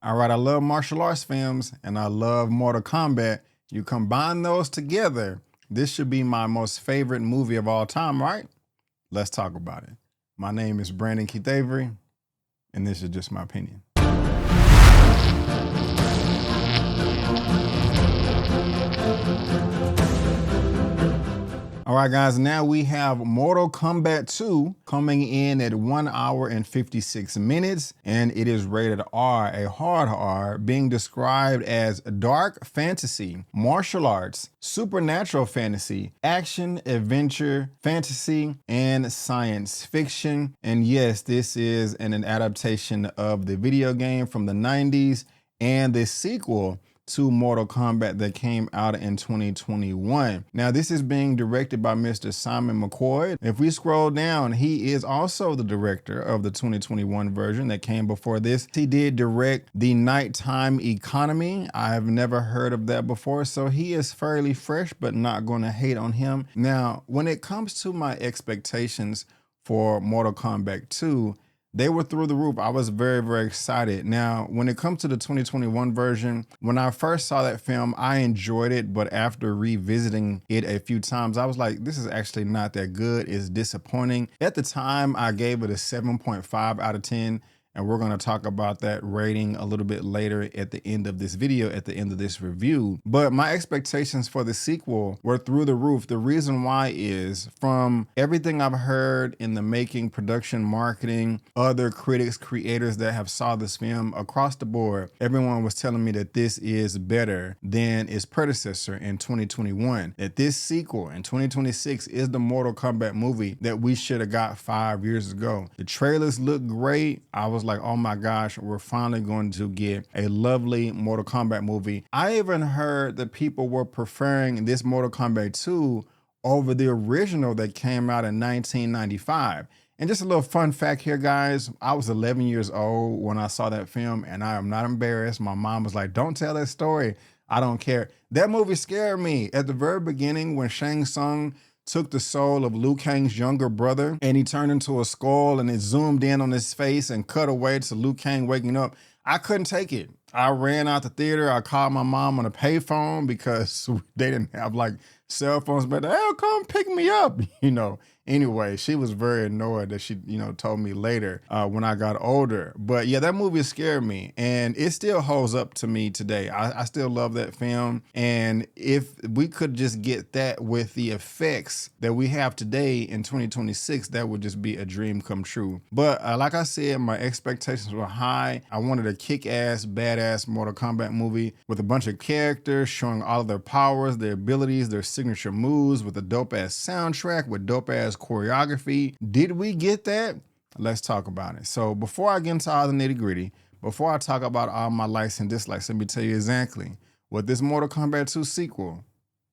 All right, I love martial arts films and I love Mortal Kombat. You combine those together, this should be my most favorite movie of all time, right? Let's talk about it. My name is Brandon Keith Avery, and this is just my opinion. All right, guys, now we have Mortal Kombat 2 coming in at 1 hour and 56 minutes, and it is rated R, a hard R, being described as dark fantasy, martial arts, supernatural fantasy, action, adventure, fantasy, and science fiction. And yes, this is an adaptation of the video game from the 90s and the sequel to Mortal Kombat that came out in 2021. Now, this is being directed by Mr. Simon McCoy. If we scroll down, he is also the director of the 2021 version that came before this. He did direct The Nighttime Economy. I've never heard of that before, so he is fairly fresh, but not going to hate on him. Now, when it comes to my expectations for Mortal Kombat 2, they were through the roof. I was very, very excited. Now, when it comes to the 2021 version, when I first saw that film, I enjoyed it, but after revisiting it a few times, I was like, this is actually not that good. It's disappointing. At the time, I gave it a 7.5 out of 10. And we're going to talk about that rating a little bit later at the end of this video, at the end of this review. But my expectations for the sequel were through the roof. The reason why is from everything I've heard in the making, production, marketing, other critics, creators that have saw this film across the board, everyone was telling me that this is better than its predecessor in 2021, that this sequel in 2026 is the Mortal Kombat movie that we should have got 5 years ago. The trailers look great. I was like, oh my gosh, we're finally going to get a lovely Mortal Kombat movie. I even heard that people were preferring this Mortal Kombat 2 over the original that came out in 1995. And just a little fun fact here, guys. I was 11 years old when I saw that film, and I am not embarrassed. My mom was like, don't tell that story. I don't care. That movie scared me. At the very beginning, when Shang Tsung took the soul of Liu Kang's younger brother and he turned into a skull and it zoomed in on his face and cut away to Liu Kang waking up, I couldn't take it. I ran out the theater. I called my mom on a payphone because they didn't have like cell phones, but they'll come pick me up, you know. Anyway, she was very annoyed that she, told me later when I got older. But yeah, that movie scared me and it still holds up to me today. I still love that film. And if we could just get that with the effects that we have today in 2026, that would just be a dream come true. But like I said, my expectations were high. I wanted a kick-ass, badass Mortal Kombat movie with a bunch of characters showing all of their powers, their abilities, their signature moves, with a dope-ass soundtrack, with dope-ass choreography. Did we get that? Let's talk about it. So before I get into all the nitty-gritty, before I talk about all my likes and dislikes, let me tell you exactly what this Mortal Kombat 2 sequel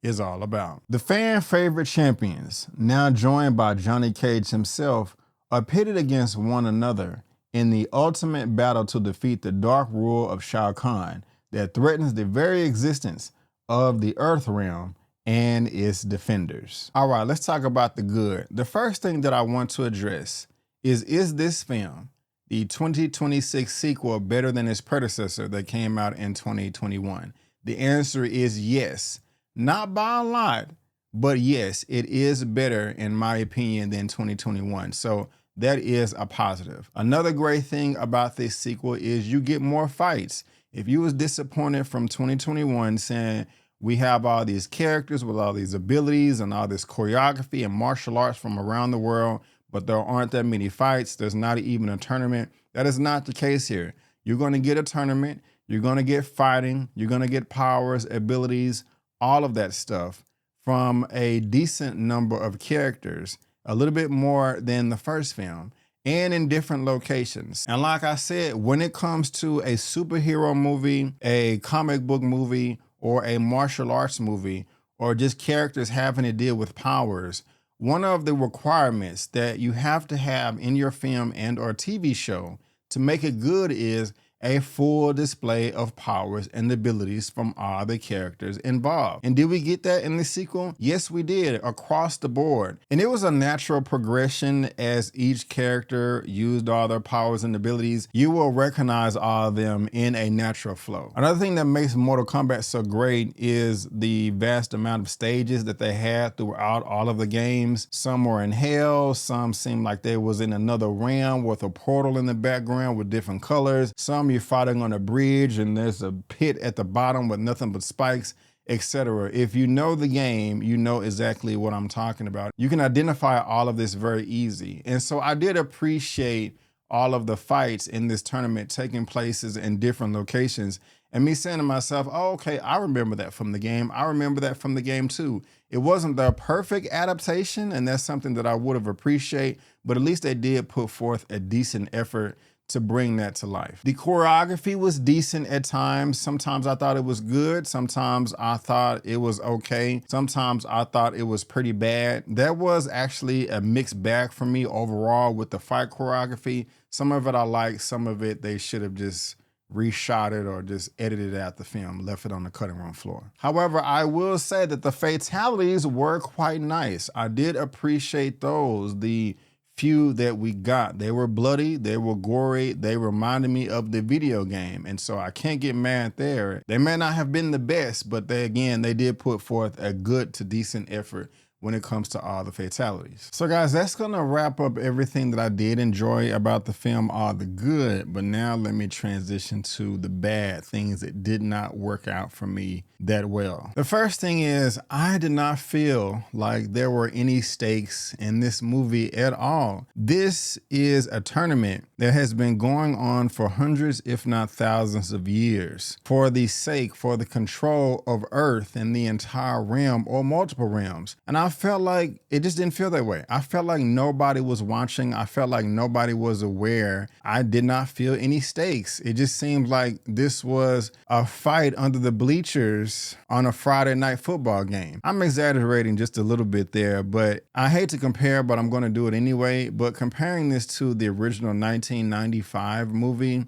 is all about. The fan favorite champions, now joined by Johnny Cage himself, are pitted against one another in the ultimate battle to defeat the dark rule of Shao Kahn that threatens the very existence of the Earth Realm and its defenders. All right, let's talk about the good. The first thing that I want to address is this film, the 2026 sequel, better than its predecessor that came out in 2021? The answer is yes. Not by a lot, but yes, it is better in my opinion than 2021. So that is a positive. Another great thing about this sequel is you get more fights. If you was disappointed from 2021 saying, we have all these characters with all these abilities and all this choreography and martial arts from around the world, but there aren't that many fights, there's not even a tournament. That is not the case here. You're going to get a tournament, you're going to get fighting, you're going to get powers, abilities, all of that stuff from a decent number of characters, a little bit more than the first film, and in different locations. And like I said, when it comes to a superhero movie, a comic book movie, or a martial arts movie, or just characters having to deal with powers, one of the requirements that you have to have in your film and or TV show to make it good is a full display of powers and abilities from all the characters involved. And did we get that in the sequel? Yes, we did, across the board. And it was a natural progression as each character used all their powers and abilities. You will recognize all of them in a natural flow. Another thing that makes Mortal Kombat so great is the vast amount of stages that they had throughout all of the games. Some were in hell, some seemed like they was in another realm with a portal in the background with different colors. Some you're fighting on a bridge and there's a pit at the bottom with nothing but spikes, etc. If you know the game, you know exactly what I'm talking about. You can identify all of this very easy. And so I did appreciate all of the fights in this tournament taking places in different locations, and me saying to myself, oh, okay, I remember that from the game. I remember that from the game too. It wasn't the perfect adaptation, and that's something that I would have appreciated, but at least they did put forth a decent effort to bring that to life. The choreography was decent at times. Sometimes I thought it was good. Sometimes I thought it was okay. Sometimes I thought it was pretty bad. There was actually a mixed bag for me overall with the fight choreography. Some of it I liked, some of it they should have just reshot it or just edited out the film, left it on the cutting room floor. However, I will say that the fatalities were quite nice. I did appreciate those. The few that we got, they were bloody, they were gory, they reminded me of the video game, and so I can't get mad there. They may not have been the best, but they did put forth a good to decent effort when it comes to all the fatalities. So guys, that's gonna wrap up everything that I did enjoy about the film, all the good, but now let me transition to the bad things that did not work out for me that well. The first thing is, I did not feel like there were any stakes in this movie at all. This is a tournament that has been going on for hundreds, if not thousands of years, for the control of Earth and the entire realm or multiple realms. And I felt like it just didn't feel that way. I felt like nobody was watching. I felt like nobody was aware. I did not feel any stakes. It just seemed like this was a fight under the bleachers on a Friday night football game. I'm exaggerating just a little bit there, but I hate to compare, but I'm going to do it anyway. But comparing this to the original 1995 movie,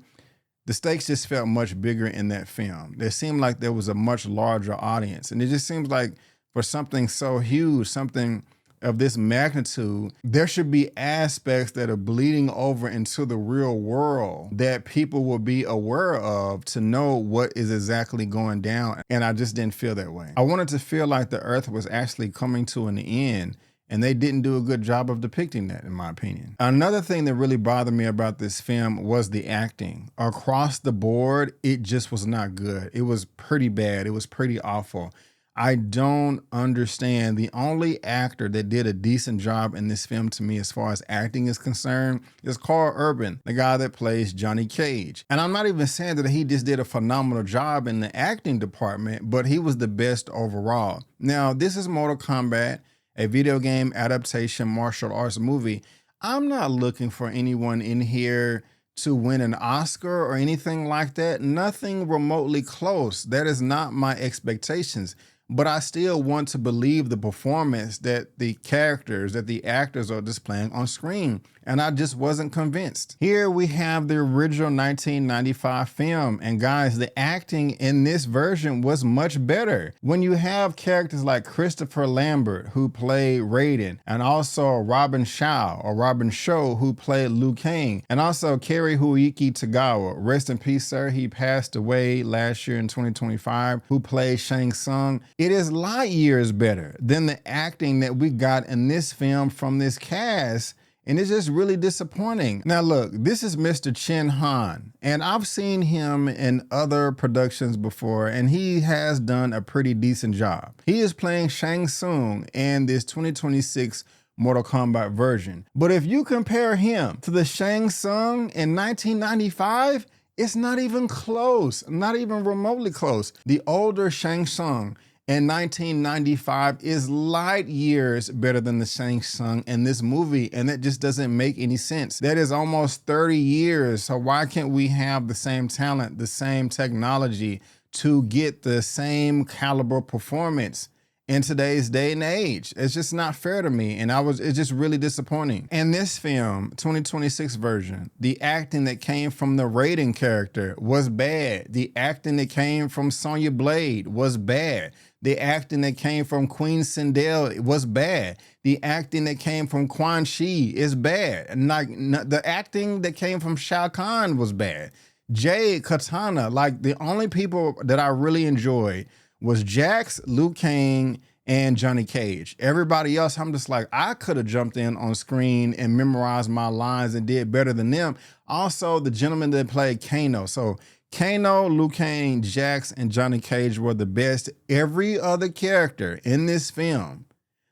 the stakes just felt much bigger in that film. It seemed like there was a much larger audience. And it just seems like for something so huge, something of this magnitude, there should be aspects that are bleeding over into the real world that people will be aware of to know what is exactly going down. And I just didn't feel that way. I wanted to feel like the Earth was actually coming to an end, and they didn't do a good job of depicting that, in my opinion. Another thing that really bothered me about this film was the acting. Across the board, it just was not good. It was pretty bad. It was pretty awful. I don't understand. The only actor that did a decent job in this film to me as far as acting is concerned is Karl Urban, the guy that plays Johnny Cage. And I'm not even saying that he just did a phenomenal job in the acting department, but he was the best overall. Now, this is Mortal Kombat, a video game adaptation martial arts movie. I'm not looking for anyone in here to win an Oscar or anything like that. Nothing remotely close. That is not my expectations. But I still want to believe the performance that the characters, that the actors are displaying on screen. And I just wasn't convinced. Here we have the original 1995 film. And guys, the acting in this version was much better. When you have characters like Christopher Lambert, who played Raiden, and also Robin Shou, who played Liu Kang, and also Hiroyuki Tagawa, rest in peace, sir. He passed away last year in 2025, who played Shang Tsung. It is light years better than the acting that we got in this film from this cast. And it's just really disappointing. Now look, this is Mr. Chen Han, and I've seen him in other productions before, and he has done a pretty decent job. He is playing Shang Tsung in this 2026 Mortal Kombat version. But if you compare him to the Shang Tsung in 1995, it's not even close, not even remotely close. The older Shang Tsung in 1995 is light years better than the Shang Tsung in this movie, and that just doesn't make any sense. That is almost 30 years, so why can't we have the same talent, the same technology to get the same caliber performance in today's day and age. It's just not fair to me. And it's just really disappointing. In this film, 2026 version, the acting that came from the Raiden character was bad. The acting that came from Sonya Blade was bad. The acting that came from Queen Sindel was bad. The acting that came from Quan Chi is bad. And the acting that came from Shao Kahn was bad. Jade, Katana, like the only people that I really enjoyed was Jax, Liu Kang, and Johnny Cage. Everybody else, I'm just like, I could have jumped in on screen and memorized my lines and did better than them. Also, the gentleman that played Kano. So Kano, Liu Kang, Jax, and Johnny Cage were the best. Every other character in this film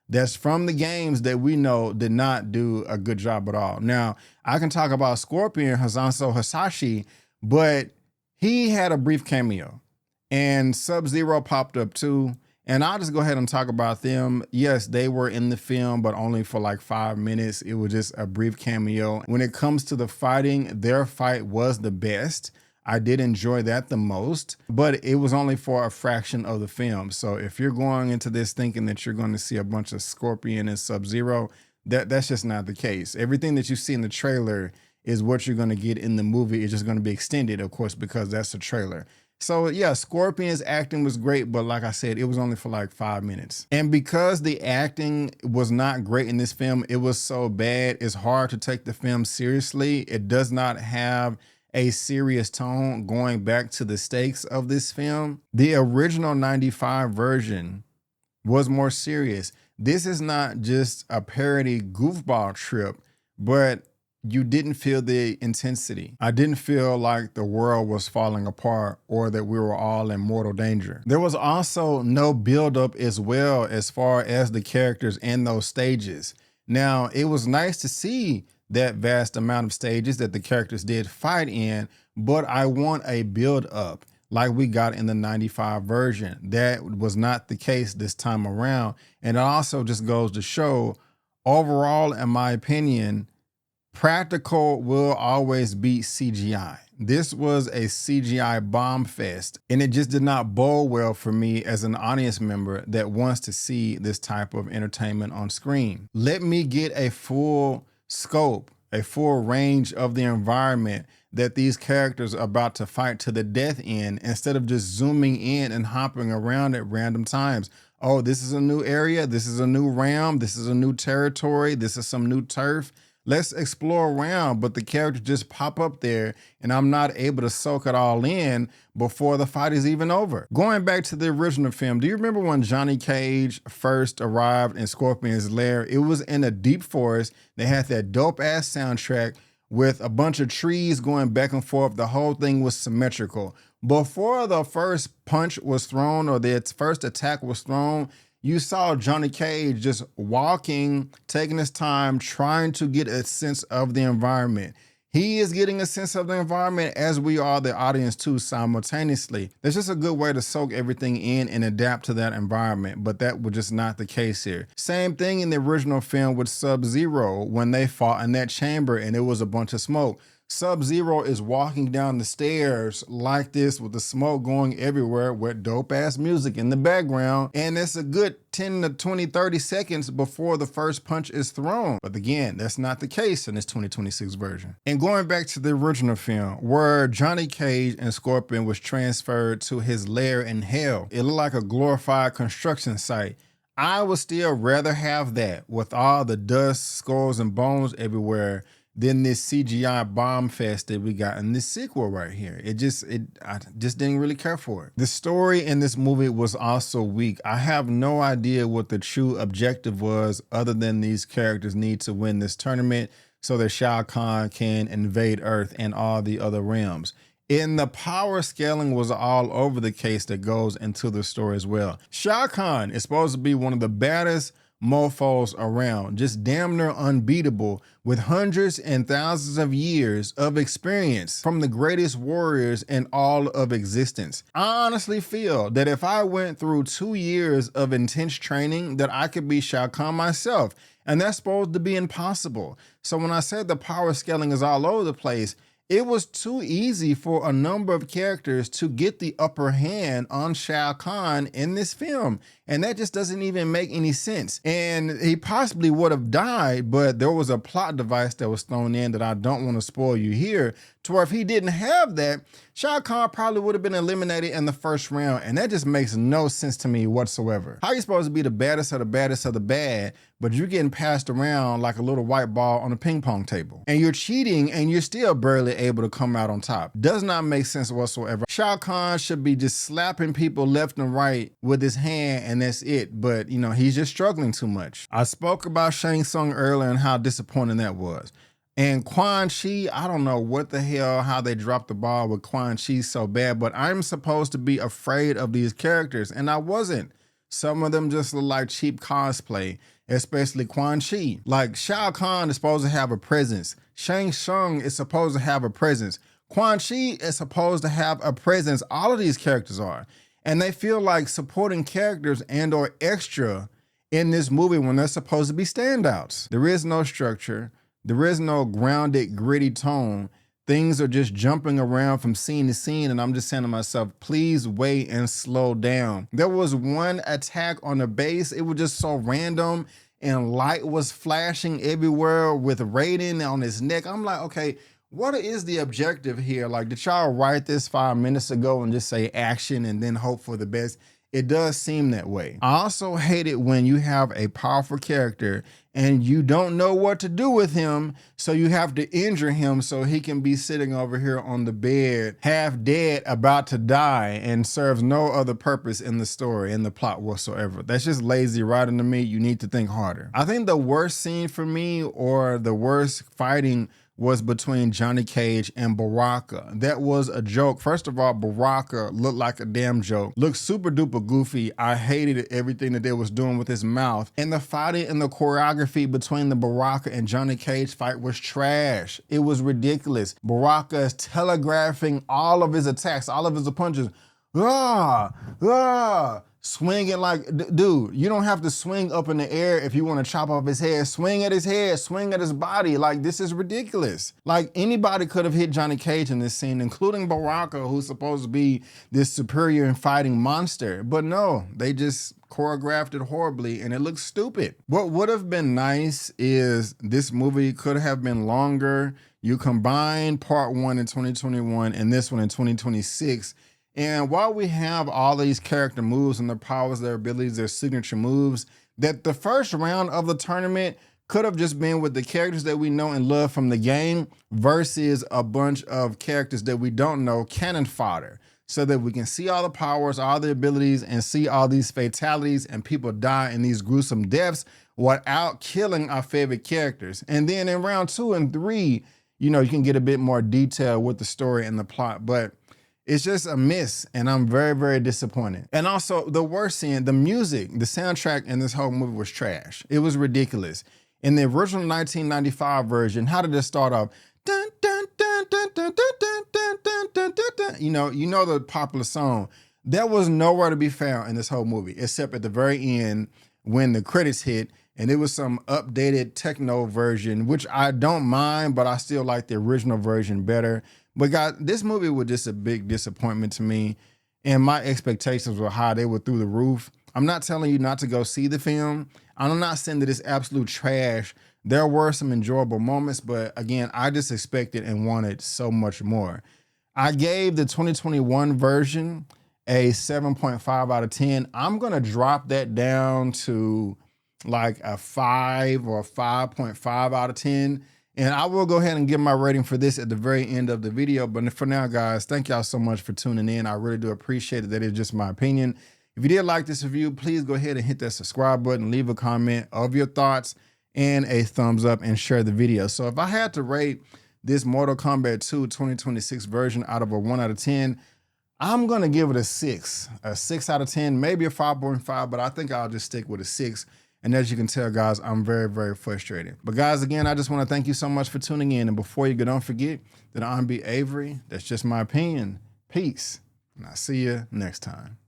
that's from the games that we know did not do a good job at all. Now, I can talk about Scorpion, Hanzo Hasashi, but he had a brief cameo. And Sub-Zero popped up too. And I'll just go ahead and talk about them. Yes, they were in the film, but only for like 5 minutes. It was just a brief cameo. When it comes to the fighting, their fight was the best. I did enjoy that the most, but it was only for a fraction of the film. So if you're going into this thinking that you're going to see a bunch of Scorpion and Sub-Zero, that's just not the case. Everything that you see in the trailer is what you're going to get in the movie. It's just going to be extended, of course, because that's the trailer. So yeah, Scorpion's acting was great, but like I said, it was only for like 5 minutes. And because the acting was not great in this film, it was so bad, it's hard to take the film seriously. It does not have a serious tone going back to the stakes of this film. The original 95 version was more serious. This is not just a parody goofball trip, but you didn't feel the intensity. I didn't feel like the world was falling apart or that we were all in mortal danger. There was also no buildup as well as far as the characters in those stages. Now, it was nice to see that vast amount of stages that the characters did fight in, but I want a build up like we got in the 95 version. That was not the case this time around. And it also just goes to show, overall, in my opinion, practical will always beat CGI. This was a CGI bomb fest, and it just did not bode well for me as an audience member that wants to see this type of entertainment on screen. Let me get a full scope, a full range of the environment that these characters are about to fight to the death in, instead of just zooming in and hopping around at random times. Oh, this is a new area, this is a new realm, this is a new territory, this is some new turf. Let's explore around, but the characters just pop up there and I'm not able to soak it all in before the fight is even over. Going back to the original film, do you remember when Johnny Cage first arrived in Scorpion's lair? It was in a deep forest. They had that dope ass soundtrack with a bunch of trees going back and forth. The whole thing was symmetrical. Before the first punch was thrown or the first attack was thrown, you saw Johnny Cage just walking, taking his time, trying to get a sense of the environment. He is getting a sense of the environment as we are the audience too simultaneously. That's just a good way to soak everything in and adapt to that environment, but that was just not the case here. Same thing in the original film with Sub-Zero when they fought in that chamber and it was a bunch of smoke. Sub-Zero is walking down the stairs like this with the smoke going everywhere with dope ass music in the background. And it's a good 10 to 20, 30 seconds before the first punch is thrown. But again, that's not the case in this 2026 version. And going back to the original film where Johnny Cage and Scorpion was transferred to his lair in hell, it looked like a glorified construction site. I would still rather have that with all the dust, skulls, and bones everywhere than this CGI bomb fest that we got in this sequel right here. I just didn't really care for it. The story in this movie was also weak. I have no idea what the true objective was other than these characters need to win this tournament so that Shao Kahn can invade Earth and all the other realms. And the power scaling was all over the case that goes into the story as well. Shao Kahn is supposed to be one of the baddest mofos around, just damn near unbeatable with hundreds and thousands of years of experience from the greatest warriors in all of existence. I honestly feel that if I went through 2 years of intense training that I could be Shao Kahn myself, and that's supposed to be impossible. So when I said the power scaling is all over the place, It was too easy for a number of characters to get the upper hand on Shao Kahn in this film. And that just doesn't even make any sense. And he possibly would have died, but there was a plot device that was thrown in that I don't want to spoil you here, to where if he didn't have that, Shao Kahn probably would have been eliminated in the first round. And that just makes no sense to me whatsoever. How are you supposed to be the baddest of the baddest of the bad, but you're getting passed around like a little white ball on a ping pong table? And you're cheating and you're still barely able to come out on top. Does not make sense whatsoever. Shao Kahn should be just slapping people left and right with his hand, and that's it. But, you know, he's just struggling too much. I spoke about Shang Tsung earlier and how disappointing that was. And Quan Chi, I don't know what the hell, how they dropped the ball with Quan Chi so bad, but I'm supposed to be afraid of these characters, and I wasn't. Some of them just look like cheap cosplay, especially Quan Chi. Like, Shao Kahn is supposed to have a presence. Shang Tsung is supposed to have a presence. Quan Chi is supposed to have a presence. All of these characters are. And they feel like supporting characters and or extra in this movie when they're supposed to be standouts. There is no structure. There is no grounded, gritty tone. Things are just jumping around from scene to scene, and I'm just saying to myself, please wait and slow down. There was one attack on the base. It was just so random, and light was flashing everywhere with Raiden on his neck. I'm like, okay, what is the objective here? Like, did y'all write this 5 minutes ago and just say action and then hope for the best? It does seem that way. I also hate it when you have a powerful character and you don't know what to do with him, so you have to injure him so he can be sitting over here on the bed, half dead, about to die, and serves no other purpose in the story, in the plot whatsoever. That's just lazy writing to me. You need to think harder. I think the worst scene for me, or the worst fighting, was between Johnny Cage and Baraka. That was a joke. First of all, Baraka looked like a damn joke. Looked super duper goofy. I hated everything that they was doing with his mouth. And the fighting and the choreography between the Baraka and Johnny Cage fight was trash. It was ridiculous. Baraka is telegraphing all of his attacks, all of his punches. Swinging like, dude, you don't have to swing up in the air if you want to chop off his head. Swing at his head, swing at his body. Like, this is ridiculous. Like, anybody could have hit Johnny Cage in this scene, including Baraka, who's supposed to be this superior and fighting monster. But no, they just choreographed it horribly and it looks stupid. What would have been nice is this movie could have been longer. You combine part 1 in 2021 and this one in 2026. And while we have all these character moves and their powers, their abilities, their signature moves, that the first round of the tournament could have just been with the characters that we know and love from the game versus a bunch of characters that we don't know, cannon fodder, so that we can see all the powers, all the abilities, and see all these fatalities and people die in these gruesome deaths without killing our favorite characters. And then in round 2 and 3, you know, you can get a bit more detail with the story and the plot, but it's just a miss, and I'm very, very disappointed. And also, the worst scene, the music, the soundtrack in this whole movie was trash. It was ridiculous. In the original 1995 version, how did it start off? Dun, dun, dun, dun, dun, dun, dun, dun, dun, dun, dun, dun. You know the popular song. That was nowhere to be found in this whole movie, except at the very end when the credits hit, and it was some updated techno version, which I don't mind, but I still like the original version better. But guys, this movie was just a big disappointment to me, and my expectations were high. They were through the roof. I'm not telling you not to go see the film. I'm not saying that it's absolute trash. There were some enjoyable moments, but again, I just expected and wanted so much more. I gave the 2021 version a 7.5 out of 10. I'm gonna drop that down to like a 5 or a 5.5 out of 10. And I will go ahead and give my rating for this at the very end of the video. But for now, guys, thank y'all so much for tuning in. I really do appreciate it. That is just my opinion. If you did like this review, please go ahead and hit that subscribe button, leave a comment of your thoughts and a thumbs up, and share the video. So if I had to rate this Mortal Kombat 2 2026 version out of a 1 out of 10, I'm gonna give it a 6 out of 10, maybe a 5.5, but I think I'll just stick with a 6. And as you can tell, guys, I'm very, very frustrated. But guys, again, I just want to thank you so much for tuning in. And before you go, don't forget that I'm B. Avery. That's just my opinion. Peace. And I'll see you next time.